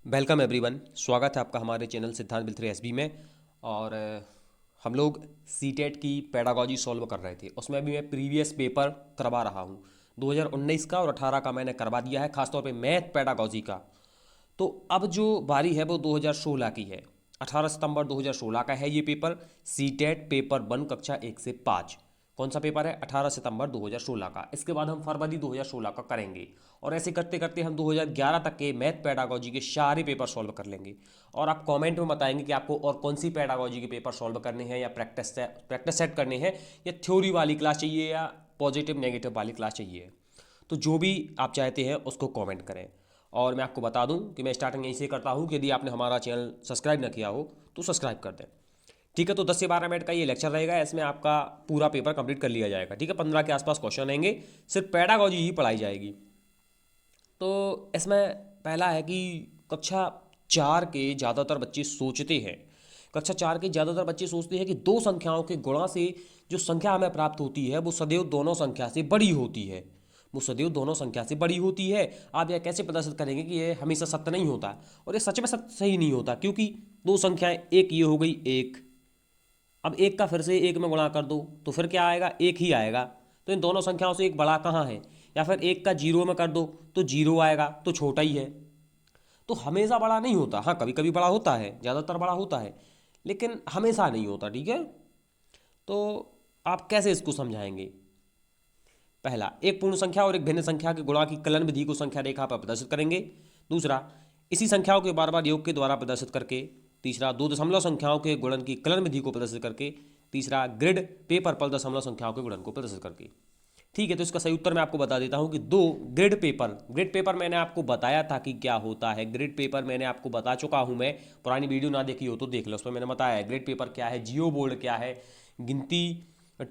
Welcome everyone. स्वागत है आपका हमारे चैनल सिद्धांत बिल्थरे एसबी में। और हम लोग सीटेट की पेडागॉजी सॉल्व कर रहे थे। उसमें भी मैं प्रीवियस पेपर करवा रहा हूँ। 2019 का और 18 का मैंने करवा दिया है, खासतौर पे मैथ पेडागॉजी का। तो अब जो बारी है वो 2016 की है। 18 सितंबर 2016 का है ये पेपर। सीटेट पेपर 1 कक्षा 1 से 5। कौन सा पेपर है? 18 सितंबर 2016 का। इसके बाद हम फरवरी 2016 का करेंगे। और ऐसे करते करते हम 2011 तक के मैथ पेडागॉजी के सारे पेपर सॉल्व कर लेंगे। और आप कमेंट में बताएंगे कि आपको और कौन सी पेडागॉजी के पेपर सॉल्व करने हैं, या प्रैक्टिस सेट करने हैं, या थ्योरी वाली क्लास चाहिए, या पॉजिटिव नेगेटिव वाली क्लास चाहिए। तो जो भी आप चाहते हैं उसको कमेंट करें। और मैं आपको बता दूं कि मैं स्टार्टिंग यहीं से करता हूं कि यदि आपने हमारा चैनल सब्सक्राइब ना किया हो तो सब्सक्राइब कर दें। ठीक है, तो 10 से 12 मिनट का ये लेक्चर रहेगा। इसमें आपका पूरा पेपर कंप्लीट कर लिया जाएगा। ठीक है, 15 के आसपास क्वेश्चन आएंगे। सिर्फ पैडागॉजी ही पढ़ाई जाएगी। तो इसमें पहला है कि कक्षा 4 के ज़्यादातर बच्चे सोचते हैं। कक्षा 4 के ज़्यादातर बच्चे सोचते हैं कि दो संख्याओं के गुणा से जो संख्या हमें प्राप्त होती है वो सदैव दोनों संख्या से बड़ी होती है। वो सदैव दोनों संख्या से बड़ी होती है। आप यह कैसे प्रदर्शित करेंगे कि ये हमेशा सत्य नहीं होता? और ये सच में सत्य सही नहीं होता, क्योंकि दो संख्याएं, एक ये हो गई एक, अब एक का फिर से एक में गुणा कर दो तो फिर क्या आएगा? एक ही आएगा। तो इन दोनों संख्याओं से एक बड़ा कहाँ है? या फिर एक का जीरो में कर दो तो जीरो आएगा, तो छोटा ही है। तो हमेशा बड़ा नहीं होता। हाँ, कभी कभी बड़ा होता है, ज़्यादातर बड़ा होता है, लेकिन हमेशा नहीं होता। ठीक है, तो आप कैसे इसको समझाएंगे? पहला, एक पूर्ण संख्या और एक भिन्न संख्या के गुणा की कलन विधि को संख्या रेखा पर प्रदर्शित करेंगे। दूसरा, इसी संख्याओं के बार बार योग के द्वारा प्रदर्शित करके। तीसरा, दो दशमलव संख्याओं के गुणन की कलन विधि को प्रदर्शित करके। तीसरा, ग्रिड पेपर पर दशमलव संख्याओं के गुणन को प्रदर्शित करके। ठीक है, तो इसका सही उत्तर मैं आपको बता देता हूं कि दो, ग्रिड पेपर मैंने आपको बताया था कि क्या होता है। ग्रिड पेपर मैंने आपको बता चुका हूं। मैं पुरानी वीडियो ना देखी हो तो देख लो, उसमें मैंने बताया है ग्रिड पेपर क्या है, जियो बोर्ड क्या है, गिनती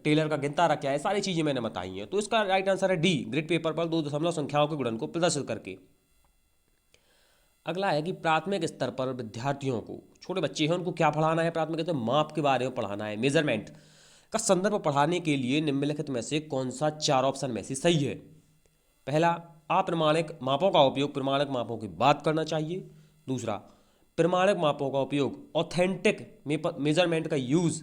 टेलर का गिनतारा क्या है, सारी चीज़ें मैंने बताई हैं। तो इसका राइट आंसर है डी, ग्रिड पेपर पर दो दशमलव संख्याओं के गुणन को प्रदर्शित करके। अगला है कि प्राथमिक स्तर पर विद्यार्थियों को, छोटे बच्चे हैं, उनको क्या पढ़ाना है? प्राथमिक स्तर माप के बारे में पढ़ाना है, मेजरमेंट का संदर्भ पढ़ाने के लिए निम्नलिखित में से कौन सा चार ऑप्शन में से सही है? पहला, अप्रमाणिक मापों का उपयोग प्रमाणिक मापों की बात करना चाहिए। दूसरा, प्रमाणिक मापों का उपयोग ऑथेंटिक मेजरमेंट का यूज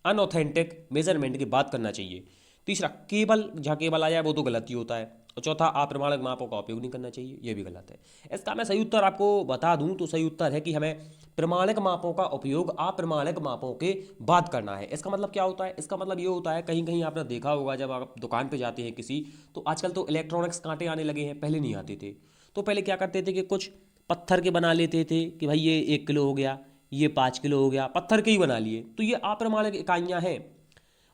अनऑथेंटिक मेजरमेंट की बात करना चाहिए। तीसरा, केवल जहाँ केवल आ जाए वो तो गलत ही होता है। और चौथा, अप्रमाणिक मापों का उपयोग नहीं करना चाहिए, ये भी गलत है। इसका मैं सही उत्तर आपको बता दूं तो सही उत्तर है कि हमें प्रमाणिक मापों का उपयोग अप्रमाणिक मापों के बाद करना है। इसका मतलब क्या होता है? इसका मतलब ये होता है, कहीं कहीं आपने देखा होगा जब आप दुकान पे जाते हैं किसी, तो आजकल तो इलेक्ट्रॉनिक्स कांटे आने लगे हैं, पहले नहीं आते थे। तो पहले क्या करते थे कि कुछ पत्थर के बना लेते थे कि भाई ये 1 किलो हो गया, ये 5 किलो हो गया, पत्थर के ही बना लिए। तो ये अप्रमाणिक इकाइयाँ हैं।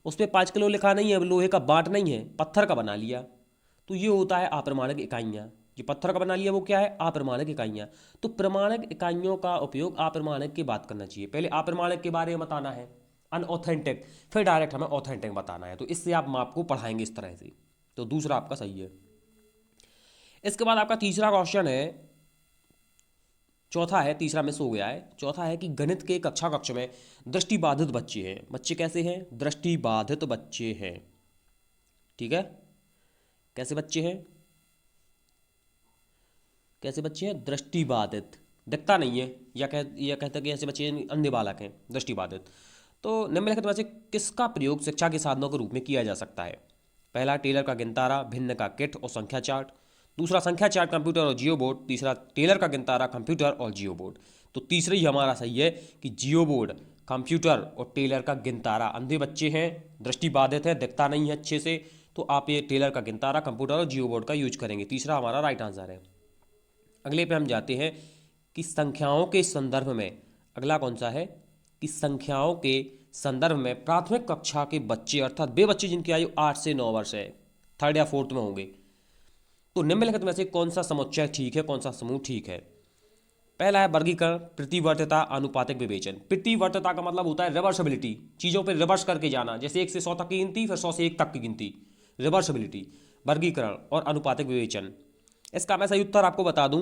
उस पर 5 किलो लिखा नहीं है, लोहे का बाट नहीं है, पत्थर का बना लिया। तो ये होता है अप्रमाणिक इकाइयाँ। जो पत्थर का बना लिया वो क्या है? अप्रमाणिक इकाइयाँ। तो प्रमाणिक इकाइयों का उपयोग अप्रमाणिक की बात करना चाहिए। पहले अप्रमाणिक के बारे में बताना है, अनऑथेंटिक, फिर डायरेक्ट हमें ऑथेंटिक बताना है। तो इससे आप माप को पढ़ाएंगे इस तरह से। तो दूसरा आपका सही है। इसके बाद आपका तीसरा क्वेश्चन है, चौथा है, तीसरा मिस हो गया है। चौथा है कि गणित के कक्षा कक्ष में दृष्टिबाधित बच्चे हैं। बच्चे कैसे हैं? दृष्टिबाधित बच्चे हैं। ठीक है, कैसे बच्चे हैं? कैसे बच्चे हैं? दृष्टिबाधित, दिखता नहीं है, या कहते हैं कि ऐसे बच्चे अंधे बालक हैं, दृष्टिबाधित। तो निम्नलिखित में से किसका प्रयोग शिक्षा के साधनों के रूप में किया जा सकता है? पहला, टेलर का गिनतारा, भिन्न का किट और संख्या चार्ट। दूसरा, संख्या चार्ट, कंप्यूटर और जियो बोर्ड। तीसरा, टेलर का गिनतारा, कंप्यूटर और जियो बोर्ड। तो तीसरा ही हमारा सही है कि जियो बोर्ड, कंप्यूटर और टेलर का गिनतारा। अंधे बच्चे हैं, दृष्टिबाधित है, दिखता नहीं है अच्छे से, तो आप ये टेलर का गिनतारा, कंप्यूटर और जियो बोर्ड का यूज करेंगे। तीसरा हमारा राइट आंसर है। अगले पे हम जाते हैं कि संख्याओं के संदर्भ में, अगला कौन सा है कि संख्याओं के संदर्भ में प्राथमिक कक्षा के बच्चे, अर्थात वे बच्चे जिनकी आयु 8 से 9 वर्ष है, थर्ड या फोर्थ में होंगे, तो निम्नलिखित में से कौन सा समुच्चय ठीक है, कौन सा समूह ठीक है? पहला है वर्गीकरण, प्रतिवर्तीता, अनुपातिक विवेचन। प्रतिवर्तीता का मतलब होता है रिवर्सिबिलिटी, चीज़ों पर रिवर्स करके जाना, जैसे 1 से 100 तक की गिनती, फिर 100 से 1 तक की गिनती, रिवर्सिबिलिटी। वर्गीकरण और अनुपातिक विवेचन, इसका मैं सही उत्तर आपको बता दूं,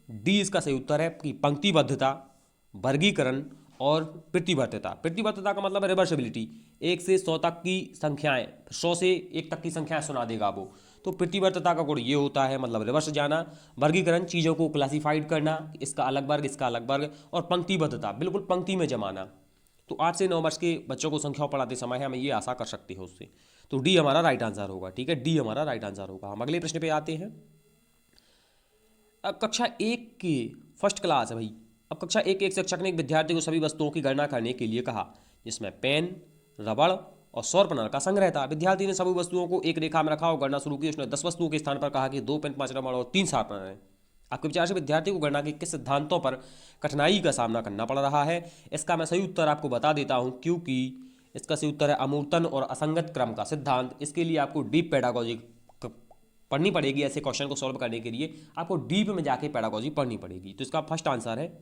डी इसका सही उत्तर है कि पंक्तिबद्धता, वर्गीकरण और प्रतिवर्तीता। प्रतिवर्तीता का मतलब है रिवर्सिबिलिटी, 1 से 100 तक की संख्याएं, 100 से 1 तक की संख्याएं सुना देगा वो। तो प्रतिवर्तता का गुण ये होता है, मतलब रिवर्स जाना। वर्गीकरण, चीज़ों को क्लासिफाइड करना, इसका अलग वर्ग, इसका अलग वर्ग। और पंक्तिबद्धता, बिल्कुल पंक्ति में जमाना। तो 8 से 9 वर्ष के बच्चों को संख्या पढ़ाते समय हमें ये आशा कर सकते हो उससे। तो डी हमारा राइट आंसर होगा। ठीक है, डी हमारा राइट आंसर होगा। हम अगले प्रश्न पे आते हैं। अब कक्षा 1 की फर्स्ट क्लास है भाई। अब कक्षा 1 के एक शिक्षक ने एक विद्यार्थी को सभी वस्तुओं की गणना करने के लिए कहा, जिसमें पेन, रबड़ और शॉर्पनर का संग्रह था। विद्यार्थी ने सभी वस्तुओं को एक रेखा में रखा और गणना शुरू की। उसने 10 वस्तुओं के स्थान पर कहा कि 2 पेन, 5 रबड़ और 3 शार्पनर हैं। आपके विचार से विद्यार्थी को गणना के किस सिद्धांतों पर कठिनाई का सामना करना पड़ रहा है? इसका मैं सही उत्तर आपको बता देता हूं, क्योंकि इसका सही उत्तर है अमूर्तन और असंगत क्रम का सिद्धांत। इसके लिए आपको डीप पेडागोजी पढ़नी पड़ेगी। ऐसे क्वेश्चन को सॉल्व करने के लिए आपको डीप में जाके पेडागोजी पढ़नी पड़ेगी। तो इसका फर्स्ट आंसर है।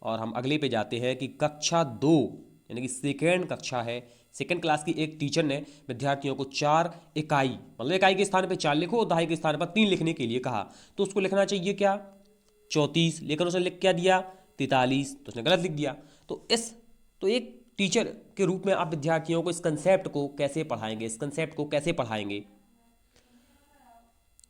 और हम अगले पे जाते हैं कि कक्षा 2 यानी कि सेकेंड कक्षा है, सेकेंड क्लास की एक टीचर ने विद्यार्थियों को 4 इकाई, मतलब इकाई के स्थान पे 4 लिखो और दहाई के स्थान पर 3 लिखने के लिए कहा। तो उसको लिखना चाहिए क्या 34, लेकिन उसने लिख क्या दिया 43, तो उसने गलत लिख दिया। तो एक टीचर के रूप में आप विद्यार्थियों को इस कंसेप्ट को कैसे पढ़ाएंगे, इस कंसेप्ट को कैसे पढ़ाएंगे?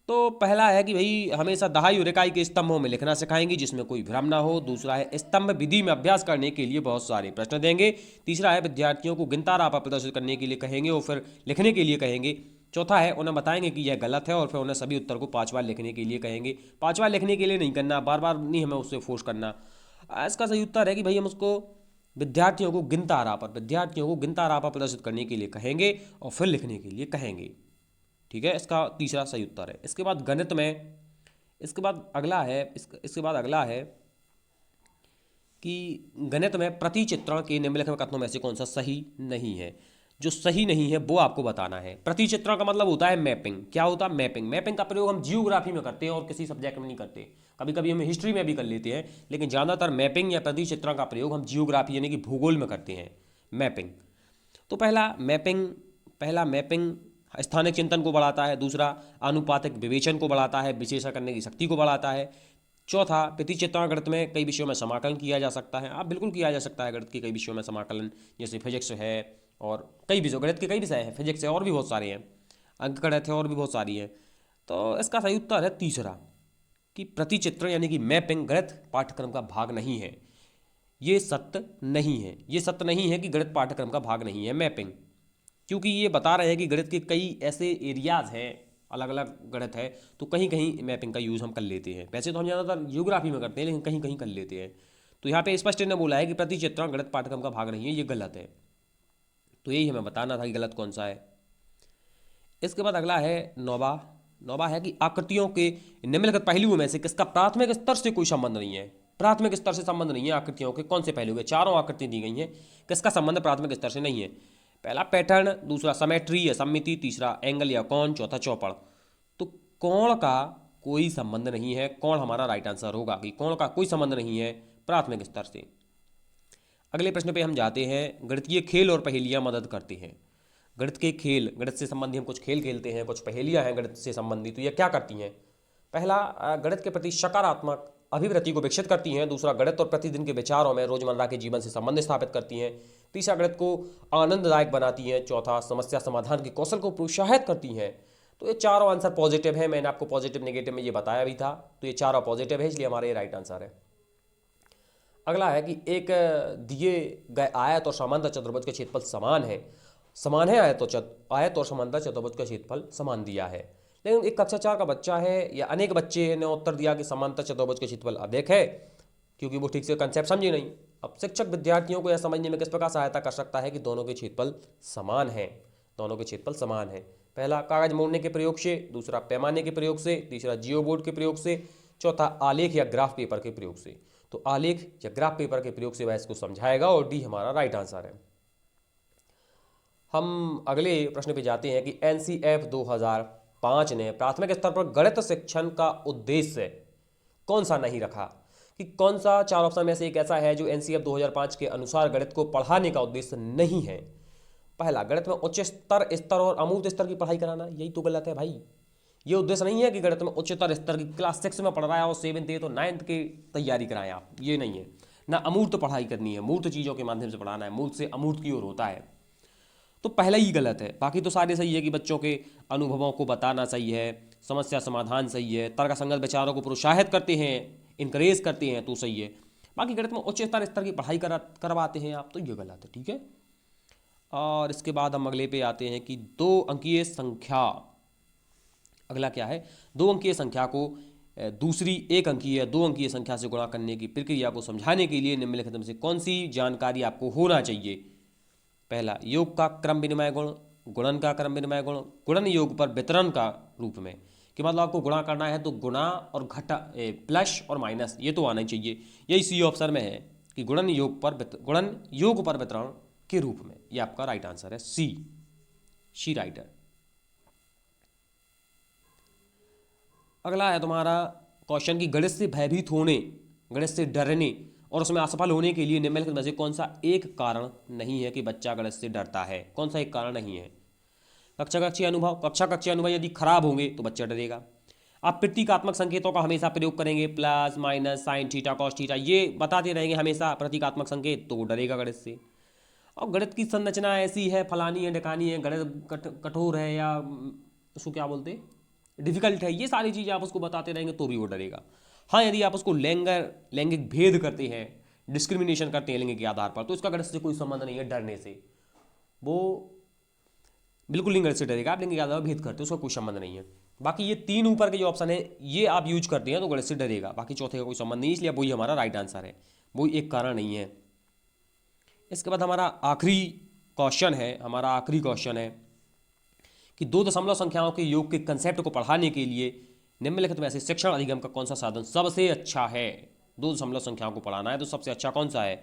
तो पहला है कि भाई हमेशा दहाई और इकाई के स्तंभों में लिखना सिखाएंगे जिसमें कोई भ्रम ना हो। दूसरा है स्तंभ विधि में अभ्यास करने के लिए बहुत सारे प्रश्न देंगे। तीसरा है विद्यार्थियों को गिनता रापा प्रदर्शित करने के लिए कहेंगे और फिर लिखने के लिए कहेंगे। चौथा है उन्हें बताएंगे कि यह गलत है और फिर उन्हें सभी उत्तर को 5 बार लिखने के लिए कहेंगे। 5 बार लिखने के लिए नहीं करना, बार बार नहीं हमें उससे फोर्स करना। इसका सही उत्तर है कि भाई हम उसको विद्यार्थियों को गिनता रापा प्रदर्शित करने के लिए कहेंगे और फिर लिखने के लिए कहेंगे। ठीक है, इसका तीसरा सही उत्तर है। इसके बाद गणित में, इसके बाद अगला है कि गणित में प्रतिचित्रण के निम्नलिखित कथनों में से कौन सा सही नहीं है? जो सही नहीं है वो आपको बताना है। प्रतिचित्रण का मतलब होता है मैपिंग। क्या होता है? मैपिंग। मैपिंग का प्रयोग हम जियोग्राफी में करते हैं और किसी सब्जेक्ट में नहीं करते। कभी कभी हम हिस्ट्री में भी कर लेते हैं, लेकिन ज़्यादातर मैपिंग या प्रतिचित्रण का प्रयोग हम जियोग्राफी यानी कि भूगोल में करते हैं, मैपिंग। तो पहला मैपिंग स्थानिक चिंतन को बढ़ाता है। दूसरा आनुपातिक विवेचन को बढ़ाता है, विश्लेषण करने की शक्ति को बढ़ाता है। चौथा प्रतिचित्रण गणित में कई विषयों में समाकलन किया जा सकता है। आप बिल्कुल किया जा सकता है गणित के कई विषयों में समाकलन, जैसे फिजिक्स है और कई विषय, गणित के कई विषय हैं, फिजिक्स है और भी बहुत सारे हैं, अंकगणित है और भी बहुत सारी है। तो इसका सही उत्तर है तीसरा, कि प्रतिचित्रण यानी कि मैपिंग गणित पाठ्यक्रम का भाग नहीं है। ये सत्य नहीं है, ये सत्य नहीं है कि गणित पाठ्यक्रम का भाग नहीं है मैपिंग, क्योंकि ये बता रहे हैं कि गणित के कई ऐसे एरियाज हैं, अलग अलग गणित है, तो कहीं कहीं मैपिंग का यूज़ हम कर लेते हैं। वैसे तो हम ज़्यादातर जियोग्राफी में करते हैं, लेकिन कहीं कहीं कर लेते हैं। तो यहाँ पे स्पष्ट ने बोला है कि प्रतिचित्रण गणित पाठ्यक्रम का भाग नहीं है, ये गलत है। तो यही हमें बताना था कि गलत कौन सा है। इसके बाद अगला है नौवा है कि आकृतियों के निम्नलिखित पहलुओं में से किसका प्राथमिक स्तर से कोई संबंध नहीं है? प्राथमिक स्तर से संबंध नहीं है आकृतियों के कौन से पहलू है? चारों आकृति दी गई हैं, किसका संबंध प्राथमिक स्तर से नहीं है? पहला पैटर्न, दूसरा समेट्री या सममिति, तीसरा एंगल या कोण, चौथा चौपड़। तो कोण का कोई संबंध नहीं है। कोण हमारा राइट आंसर होगा कि कोण का कोई संबंध नहीं है प्राथमिक स्तर से। अगले प्रश्न पे हम जाते हैं। गणितीय खेल और पहेलियां मदद करते हैं। गणित के खेल, गणित से संबंधी हम कुछ खेल खेलते हैं, कुछ पहेलियां हैं गणित से संबंधित, तो ये क्या करती हैं? पहला, गणित के प्रति सकारात्मक अभिवृत्ति को विकसित करती हैं। दूसरा, गणित और प्रतिदिन के विचारों में रोजमर्रा के जीवन से संबंध स्थापित करती हैं। तीसरा, गणित को आनंददायक बनाती हैं। चौथा, समस्या समाधान के कौशल को प्रोत्साहित करती हैं। तो ये चारों आंसर पॉजिटिव है। मैंने आपको पॉजिटिव नेगेटिव में ये बताया भी था, तो ये चारों पॉजिटिव है, इसलिए हमारा ये राइट आंसर है। अगला है कि एक दिए गए आयत और समांतर चतुर्भुज के क्षेत्रफल समान है आयत और समांतर चतुर्भुज का क्षेत्रफल समान दिया है। लेकिन एक कक्षा 4 का बच्चा है या अनेक बच्चे ने उत्तर दिया कि समांतर चतुर्भुज का क्षेत्रफल अधिक है, क्योंकि वो ठीक से कंसेप्ट समझे नहीं। अब शिक्षक विद्यार्थियों को यह समझने में किस प्रकार सहायता कर सकता है कि दोनों के क्षेत्रफल समान है? दोनों के क्षेत्रफल समान है। पहला, कागज मोड़ने के प्रयोग से। दूसरा, पैमाने के प्रयोग से। तीसरा, जियो बोर्ड के प्रयोग से। चौथा, आलेख या ग्राफ पेपर के प्रयोग से। तो आलेख या ग्राफ पेपर के प्रयोग से वह इसको समझाएगा और डी हमारा राइट आंसर है। हम अगले प्रश्न पे जाते हैं कि एनसीएफ 2005 ने प्राथमिक स्तर पर गणित शिक्षण का उद्देश्य कौन सा नहीं रखा? कि कौन सा 4 ऑप्शन में से एक ऐसा है जो एनसीएफ 2005 के अनुसार गणित को पढ़ाने का उद्देश्य नहीं है? पहला, गणित में उच्च स्तर और अमूर्त स्तर की पढ़ाई कराना। यही तो गलत है भाई। ये उद्देश्य नहीं है कि गणित में उच्चतर स्तर की क्लास 6 में पढ़ रहा है और 7th 8th और 9th की तैयारी कराएं आप, ये नहीं है ना। अमूर्त पढ़ाई करनी है, मूर्त चीज़ों के माध्यम से पढ़ाना है, मूर्त से अमूर्त की ओर होता है। तो पहला ही गलत है। बाकी तो सारे सही है कि बच्चों के अनुभवों को बताना सही है, समस्या समाधान सही है, तर्कसंगत विचारों को प्रोत्साहित करते हैं, इंकरेज करते हैं, तो सही है। बाकी गणित में उच्चतर स्तर की पढ़ाई करवाते हैं आप, तो ये गलत है। ठीक है। और इसके बाद हम अगले पे आते हैं कि 2 अंकीय संख्या, अगला क्या है, 2 अंकीय संख्या को दूसरी 1 अंकीय 2 अंकीय संख्या से गुणा करने की प्रक्रिया को समझाने के लिए निम्नलिखित में से कौन सी जानकारी आपको होना चाहिए। पहला, योग का क्रम विनिमय गुण, गुणन का क्रम विनिमय गुण, गुणन योग पर वितरण का रूप में, कि मतलब आपको गुणा करना है तो गुणा और घटा प्लस और माइनस ये तो आना ही चाहिए। यही सी ऑप्शन में है कि गुणन योग पर वितरण के रूप में। ये आपका राइट आंसर है, सी राइट है। अगला है तुम्हारा क्वेश्चन की गणित से भयभीत होने, गणित से डरने और उसमें असफल होने के लिए निम्नलिखित में से कौन सा एक कारण नहीं है कि बच्चा गणित से डरता है। कौन सा एक कारण नहीं है। कक्षा कक्षीय अनुभव यदि खराब होंगे तो बच्चा डरेगा। आप प्रतीकात्मक संकेतों का हमेशा प्रयोग करेंगे, plus minus sine theta cos theta ये बताते रहेंगे हमेशा प्रतीकात्मक संकेत, तो वो डरेगा गणित से। और गणित की संरचना ऐसी है, फलानी है ढकानी है, गणित कठोर है या उसको क्या बोलते डिफिकल्ट है, ये सारी चीज़ें आप उसको बताते रहेंगे तो भी वो डरेगा। हाँ, यदि आप उसको लैंगिक भेद करते हैं, डिस्क्रिमिनेशन करते हैं लैंगिक के आधार पर, तो इसका गणित से कोई संबंध नहीं है डरने से। वो बिल्कुल नहीं गणित से डरेगा। आप लैंगिक के आधार पर भेद करते हो, उसका कोई संबंध नहीं है। बाकी ये 3 ऊपर के जो ऑप्शन है ये आप यूज करते हैं तो गणित से डरेगा, बाकी चौथे का कोई संबंध नहीं, इसलिए वही हमारा राइट आंसर है, वही एक कारण नहीं है। इसके बाद हमारा आखिरी क्वेश्चन है कि 2 दशमलव संख्याओं के योग के कंसेप्ट को पढ़ाने के लिए निम्नलिखित में से शिक्षण अधिगम का कौन सा साधन सबसे अच्छा है। 2 दशमलव संख्याओं को पढ़ाना है तो सबसे अच्छा कौन सा है।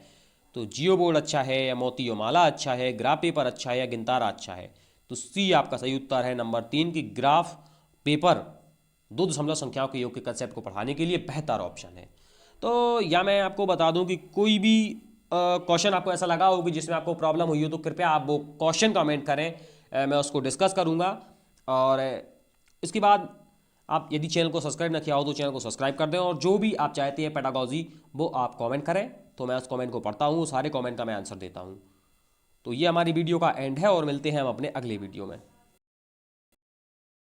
तो जियो बोर्ड अच्छा है या मोतीयोमाला अच्छा है, ग्राफ पेपर अच्छा है या गिनतारा अच्छा है। तो सी आपका सही उत्तर है नंबर 3 की ग्राफ पेपर 2 दशमलव संख्याओं के योग के कंसेप्ट को पढ़ाने के लिए बेहतर ऑप्शन है। तो या मैं आपको बता दूं कि कोई भी क्वेश्चन आपको ऐसा लगा हो कि जिसमें आपको प्रॉब्लम हुई हो तो कृपया आप वो क्वेश्चन कमेंट करें, मैं उसको डिस्कस करूंगा। और इसके बाद आप यदि चैनल को सब्सक्राइब ना किया हो तो चैनल को सब्सक्राइब कर दें, और जो भी आप चाहते हैं पेडागॉजी वो आप कमेंट करें, तो मैं उस कमेंट को पढ़ता हूँ, सारे कमेंट का मैं आंसर देता हूँ। तो ये हमारी वीडियो का एंड है और मिलते हैं हम अपने अगले वीडियो में।